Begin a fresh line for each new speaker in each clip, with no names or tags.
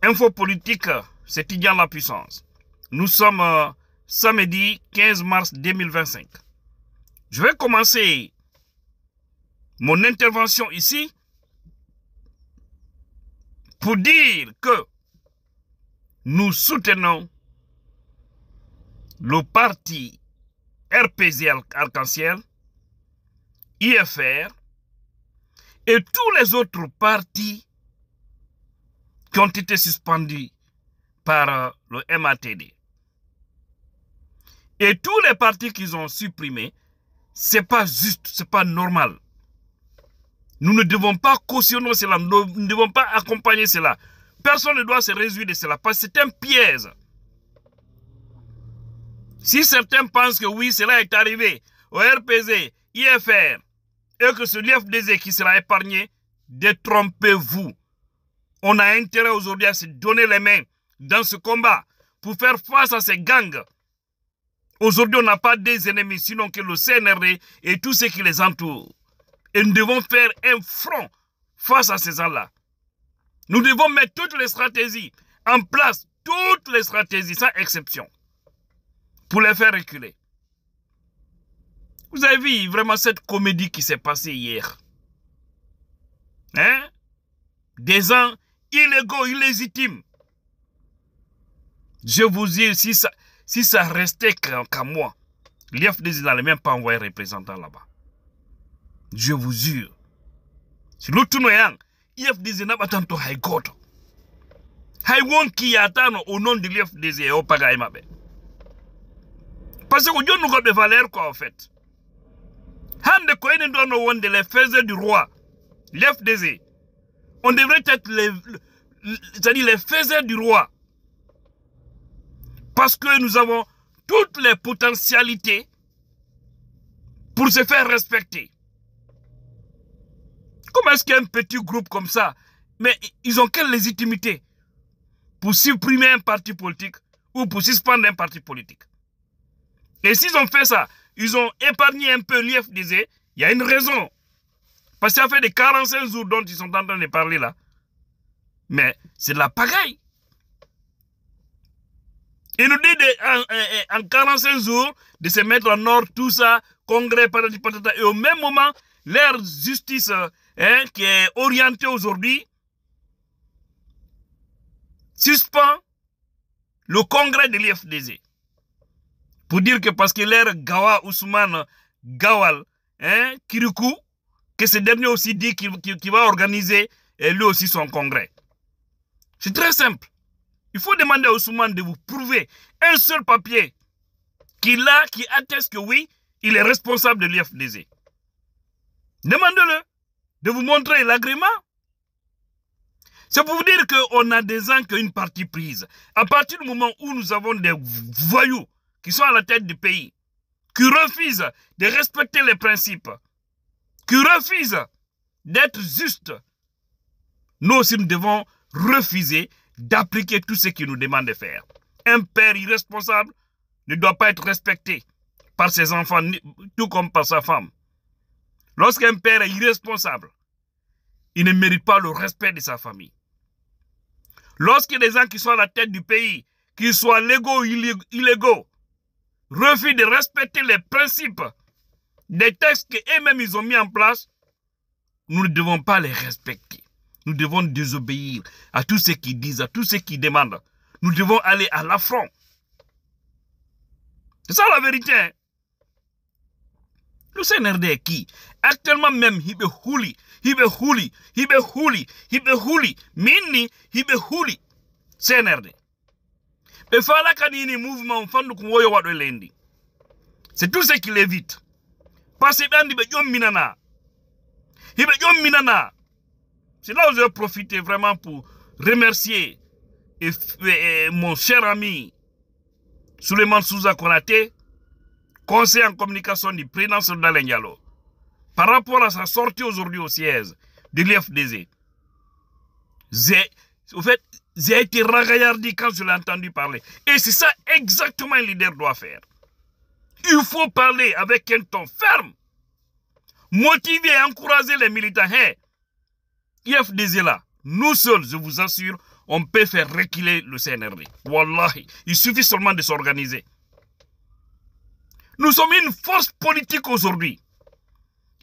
Info politique, c'est Tidjane la puissance. Nous sommes samedi 15 mars 2025. Je vais commencer mon intervention ici pour dire que nous soutenons le parti RPZ Arc-en-Ciel, IFR et tous les autres partis qui ont été suspendus par le MATD. Et tous les partis qu'ils ont supprimés, c'est pas juste, c'est pas normal. Nous ne devons pas cautionner cela, nous ne devons pas accompagner cela. Personne ne doit se réjouir de cela parce que c'est un piège. Si certains pensent que oui, cela est arrivé au RPZ, IFR, et que c'est l'IFDZ qui sera épargné, détrompez-vous. On a intérêt aujourd'hui à se donner les mains dans ce combat pour faire face à ces gangs. Aujourd'hui, on n'a pas des ennemis, sinon que le CNRD et tous ceux qui les entourent. Et nous devons faire un front face à ces gens-là. Nous devons mettre toutes les stratégies en place, toutes les stratégies, sans exception, pour les faire reculer. Vous avez vu vraiment cette comédie qui s'est passée hier. Hein? Des gens illégaux, illégitimes. Je vous dis, si ça restait qu'à moi, l'IFDZ n'allait même pas envoyer un représentant là-bas. Je vous jure. Si l'autre noyang, l'IFDZ n'a pas tant de high court. High one qui attend au nom de l'IFDZ et au Pagaïmabe. Parce que Dieu nous a des valeurs, quoi, en fait. Hande ko ene dono wonde les faiseurs du roi, l'FDZ. On devrait être c'est-à-dire les faiseurs du roi. Parce que nous avons toutes les potentialités pour se faire respecter. Comment est-ce qu'un petit groupe comme ça, mais ils ont quelle légitimité pour supprimer un parti politique ou pour suspendre un parti politique? Et s'ils ont fait ça, ils ont épargné un peu l'IFDZ, il y a une raison. Parce que ça fait des 45 jours dont ils sont en train de parler là. Mais c'est de la pagaille. Ils nous disent en 45 jours de se mettre en ordre, tout ça, congrès, patati patata. Et au même moment, leur justice qui est orientée aujourd'hui suspend le congrès de l'IFDZ. Pour dire que parce que l'air Gawa Ousmane Gawal, Kirikou, que ce dernier aussi dit qu'il va organiser lui aussi son congrès. C'est très simple. Il faut demander à Ousmane de vous prouver un seul papier qui atteste que oui, il est responsable de l'IFDZ. Demandez-le de vous montrer l'agrément. C'est pour vous dire qu'on a des gens qui ont une partie prise. À partir du moment où nous avons des voyous qui sont à la tête du pays, qui refusent de respecter les principes, qui refusent d'être justes, nous aussi nous devons refuser d'appliquer tout ce qu'ils nous demandent de faire. Un père irresponsable ne doit pas être respecté par ses enfants, tout comme par sa femme. Lorsqu'un père est irresponsable, il ne mérite pas le respect de sa famille. Lorsqu'il y a des gens qui sont à la tête du pays, qu'ils soient légaux ou illégaux, refusent de respecter les principes des textes qu'eux-mêmes ils ont mis en place, nous ne devons pas les respecter. Nous devons désobéir à tous ceux qui disent, à tous ceux qui demandent. Nous devons aller à l'affront. C'est ça la vérité. Hein? Le CNRD est qui? Actuellement même, il est huli. Mini, il est huli. CNRD. Et fala kanini mouvement fandu kuwoyo wado lendi. C'est tout ce qui l'évite. Parce que dans le minana. C'est là où je vais profiter vraiment pour remercier mon cher ami Souleymane Souza Konaté, conseiller en communication du président Soldat Diallo, par rapport à sa sortie aujourd'hui au siège de l'IFDZ. En fait, j'ai été ragaillardi quand je l'ai entendu parler. Et c'est ça exactement un leader doit faire. Il faut parler avec un ton ferme. Motiver et encourager les militants. Hey, IFDZ là, nous seuls, je vous assure, on peut faire reculer le CNRD. Wallahi, il suffit seulement de s'organiser. Nous sommes une force politique aujourd'hui.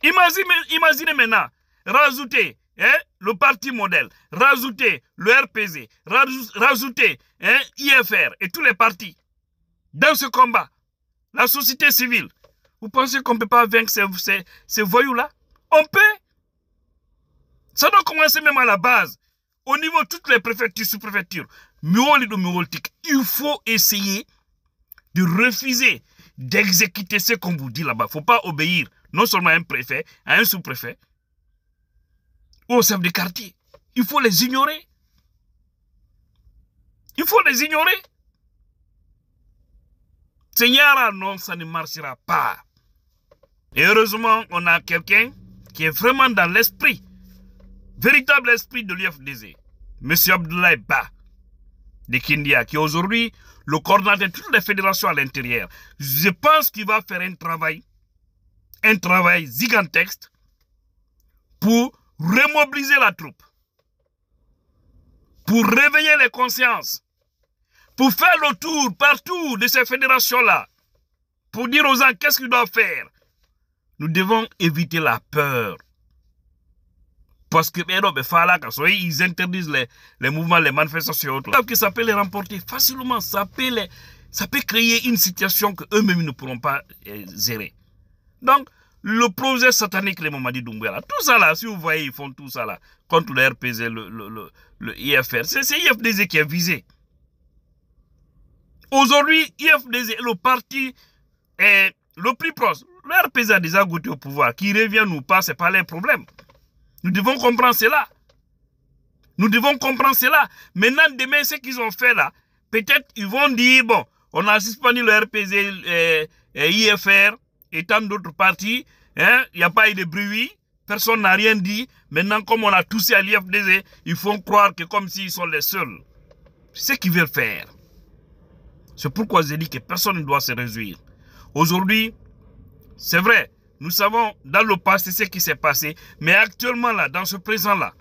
Imaginez maintenant, rajouter le parti modèle, rajouter le RPZ, rajouter IFR et tous les partis dans ce combat. La société civile. Vous pensez qu'on ne peut pas vaincre ces voyous-là? On peut. Ça doit commencer même à la base. Au niveau de toutes les préfectures, sous-préfectures, il faut essayer de refuser d'exécuter ce qu'on vous dit là-bas. Il ne faut pas obéir non seulement à un préfet, à un sous-préfet, ou au chef de quartier. Il faut les ignorer. Il faut les ignorer. Seigneur, non, ça ne marchera pas. Et heureusement, on a quelqu'un qui est vraiment dans l'esprit, véritable esprit de l'UFDZ, M. Abdoulaye Ba de Kindia, qui est aujourd'hui le coordinateur de toutes les fédérations à l'intérieur. Je pense qu'il va faire un travail gigantesque pour remobiliser la troupe, pour réveiller les consciences, pour faire le tour partout de ces fédérations-là, pour dire aux gens qu'est-ce qu'ils doivent faire. Nous devons éviter la peur. Parce que ils interdisent les mouvements, les manifestations et autres. Que ça peut les remporter facilement. Ça peut créer une situation qu'eux-mêmes ne pourront pas gérer. Donc, le projet satanique, les Mamadi Doumbouya, tout ça là, si vous voyez, ils font tout ça là, contre le RPZ, le IFR, c'est IFDZ qui est visé. Aujourd'hui, IFDZ est le parti le plus proche. Le RPZ a déjà goûté au pouvoir. Qui revient ou pas, ce n'est pas leur problème. Nous devons comprendre cela. Nous devons comprendre cela. Maintenant, demain, ce qu'ils ont fait là, peut-être ils vont dire, bon, on a suspendu le RPZ, IFR et tant d'autres partis. Il n'y a pas eu de bruit. Personne n'a rien dit. Maintenant, comme on a toussé à l'IFDZ, ils font croire que comme s'ils sont les seuls. C'est ce qu'ils veulent faire. C'est pourquoi j'ai dit que personne ne doit se réjouir. Aujourd'hui, c'est vrai, nous savons dans le passé ce qui s'est passé, mais actuellement là, dans ce présent-là,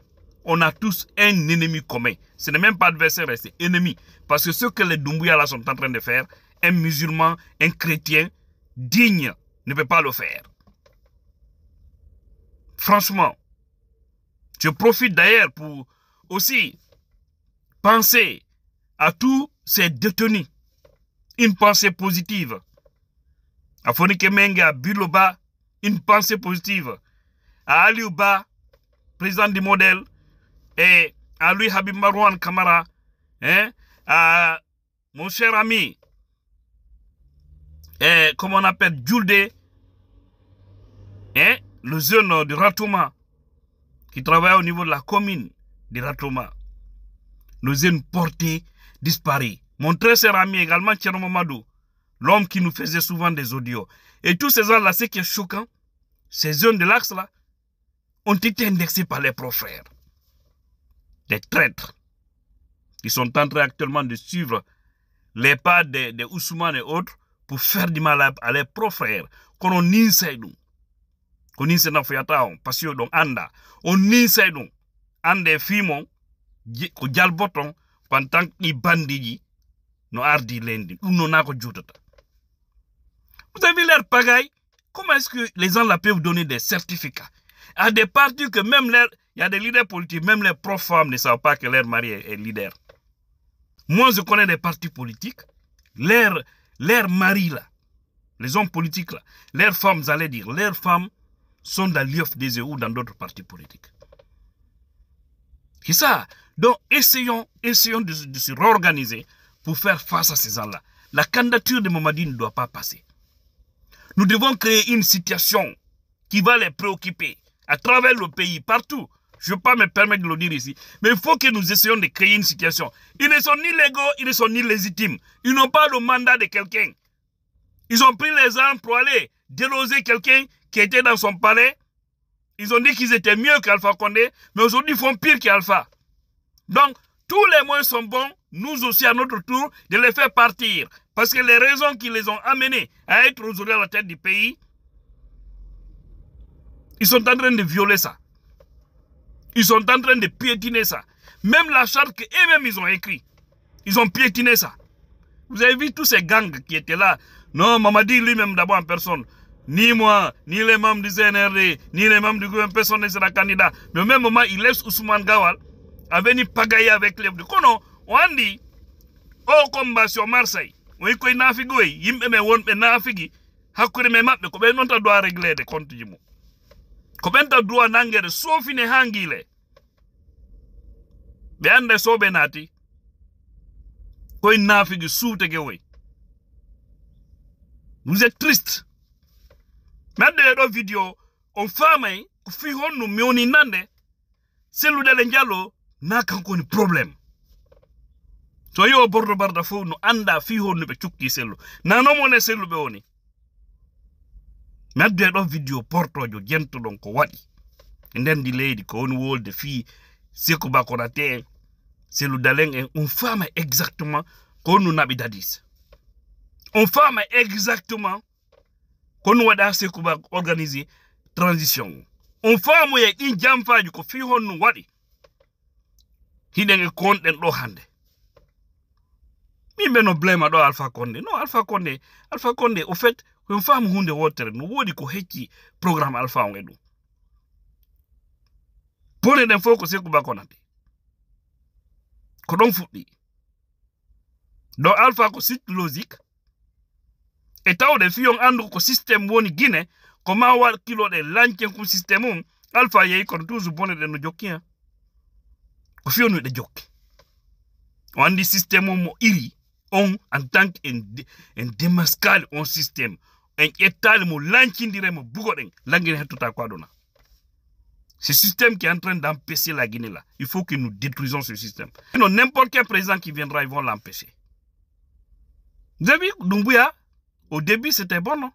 on a tous un ennemi commun. Ce n'est même pas adversaire, c'est ennemi. Parce que ce que les Doumbouya là sont en train de faire, un musulman, un chrétien digne ne peut pas le faire. Franchement, je profite d'ailleurs pour aussi penser à tous ces détenus. Une pensée positive. À Fonike Menga, Biloba, une pensée positive. À Aliouba, président du modèle, et à lui Habib Marouane Kamara, à mon cher ami, comment on appelle, Djoulde, le jeune de Ratouma, qui travaille au niveau de la commune de Ratouma. Le jeune porté disparu. Mon très cher ami également, Thierno Mamadou, l'homme qui nous faisait souvent des audios. Et tous ces gens-là, ce qui est choquant, ces jeunes de l'axe là, ont été indexés par les profrères. Des traîtres qui sont en train actuellement de suivre les pas de Ousmane et autres pour faire du mal à leurs profrères. Qu'on on inside nous. Qu'on inside dans Fayataon, parce que donc anda. On inside nous. Ande fimon, ko jalboton, pendant qu'ils bandit. No ardi lendi, ou non ako jutata. Vous avez l'air pagaille. Comment est-ce que les gens là peuvent donner des certificats à des partis que même il y a des leaders politiques, même les pro-femmes ne savent pas que leur mari est leader. Moi, je connais des partis politiques, leurs maris là, les hommes politiques là, leurs femmes, j'allais dire, leurs femmes sont dans l'UFDZ ou dans d'autres partis politiques. C'est ça. Donc, essayons de se réorganiser pour faire face à ces gens-là. La candidature de Mamadi ne doit pas passer. Nous devons créer une situation qui va les préoccuper à travers le pays, partout. Je ne vais pas me permettre de le dire ici. Mais il faut que nous essayions de créer une situation. Ils ne sont ni légaux, ils ne sont ni légitimes. Ils n'ont pas le mandat de quelqu'un. Ils ont pris les armes pour aller déloger quelqu'un qui était dans son palais. Ils ont dit qu'ils étaient mieux qu'Alpha Condé, mais aujourd'hui ils font pire qu'Alpha. Donc, tous les moyens sont bons, nous aussi à notre tour, de les faire partir. Parce que les raisons qui les ont amenés à être aujourd'hui à la tête du pays, ils sont en train de violer ça. Ils sont en train de piétiner ça. Même la charte qu'eux-mêmes ils ont écrit. Ils ont piétiné ça. Vous avez vu tous ces gangs qui étaient là. Non, Mamadi lui-même d'abord en personne. Ni moi, ni les membres du CNRD, ni les membres du gouvernement, personne ne sera candidat. Mais au même moment, il laisse Ousmane Gawal à venir pagailler avec les... Kono, on dit, au combat sur Marseille, on y koy nafigo yi, yimbe me won be nafigi, hakuri me mabbe ko be non ta doit régler des comptes jimu. Ko ben ta doit nangere sofine hangile. Be ande so be nati. Koy nafigi soute ge way. Vous êtes triste. Mande do vidéo on femme ko fi honnu mioni nande selu dele njalo na kanko ni problème. So yo bordo barda fo no anda fi honnu be cukki selu. Nano mo ne selu be woni. Mande do vidéo portojo jento don ko wadi. Nden di lady ko woni wolde fi Sékou Ba Konaté selu dalen on femme exactement ko nu nabi dadis. On femme exactement qu'on wada Sékou Ba organiser transition. On femme ye in jamfaji ko fi honnu wadi. Hidenge kon den do hande. Mi no blame do Alpha Condé. Non, Alpha Condé, au fait, on femme hunde wotere no wodi ko hecci programme Alpha on edu. Pone den foko Sékou Ba Konaté. Ko don fuddi. Do Alpha ko sit logique. Et taw de fiyon andu ko système woni Guinée, comment war kilo de lanchen ko système Alpha yey kon toujours bonne de no jokki hein. Ko fiyon de jokki. On dit système mo iri on en tant qu'un démascal on système un étal mo lanchindire mo bugoden langine hetuta ko adona. Ce système qui est en train d'empêcher la Guinée là, il faut que nous détruisons ce système. Sinon n'importe quel président qui viendra ils vont l'empêcher. Vous avez vu Doumbouya? Au début, c'était bon, non?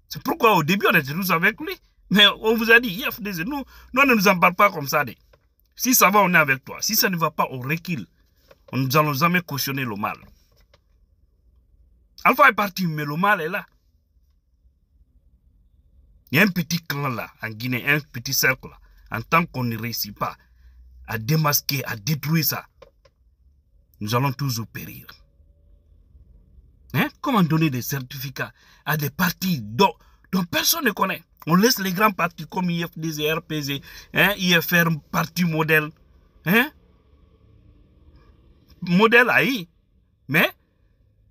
C'est pourquoi au début, on était tous avec lui. Mais on vous a dit, IFDZ, nous ne nous en parle pas comme ça. Si ça va, on est avec toi. Si ça ne va pas, on recule. Nous allons jamais cautionner le mal. Alpha est parti, mais le mal est là. Il y a un petit clan là, en Guinée, un petit cercle là. En tant qu'on ne réussit pas à démasquer, à détruire ça, nous allons toujours périr. Hein? Comment donner des certificats à des partis dont personne ne connaît? On laisse les grands partis comme IFDZ, RPZ, hein? IFR, parti modèle. Hein? Modèle AI. Mais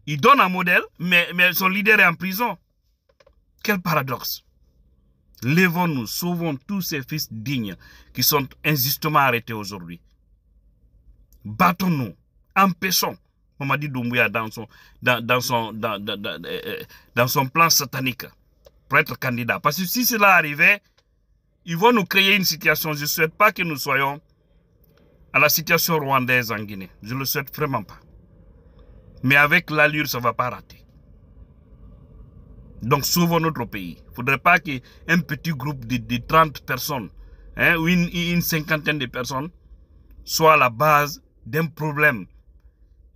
il donne un modèle, mais son leader est en prison. Quel paradoxe. Lèvons-nous, sauvons tous ces fils dignes qui sont injustement arrêtés aujourd'hui. Battons-nous, empêchons Mamadi Doumbouya dans son plan satanique pour être candidat. Parce que si cela arrivait, ils vont nous créer une situation. Je ne souhaite pas que nous soyons à la situation rwandaise en Guinée. Je ne le souhaite vraiment pas. Mais avec l'allure, ça ne va pas rater. Donc sauvons notre pays. Il ne faudrait pas qu'un petit groupe de 30 personnes, hein, ou une cinquantaine de personnes soit à la base d'un problème,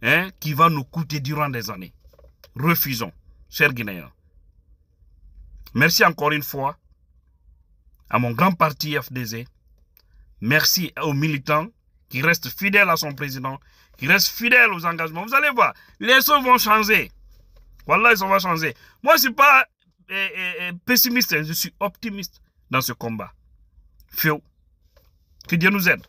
hein, qui va nous coûter durant des années. Refusons, chers Guinéens. Merci encore une fois à mon grand parti FDZ. Merci aux militants qui restent fidèles à son président, qui restent fidèles aux engagements. Vous allez voir, les choses vont changer. Voilà, ça va changer. Moi, je ne suis pas pessimiste, je suis optimiste dans ce combat. Que Dieu nous aide.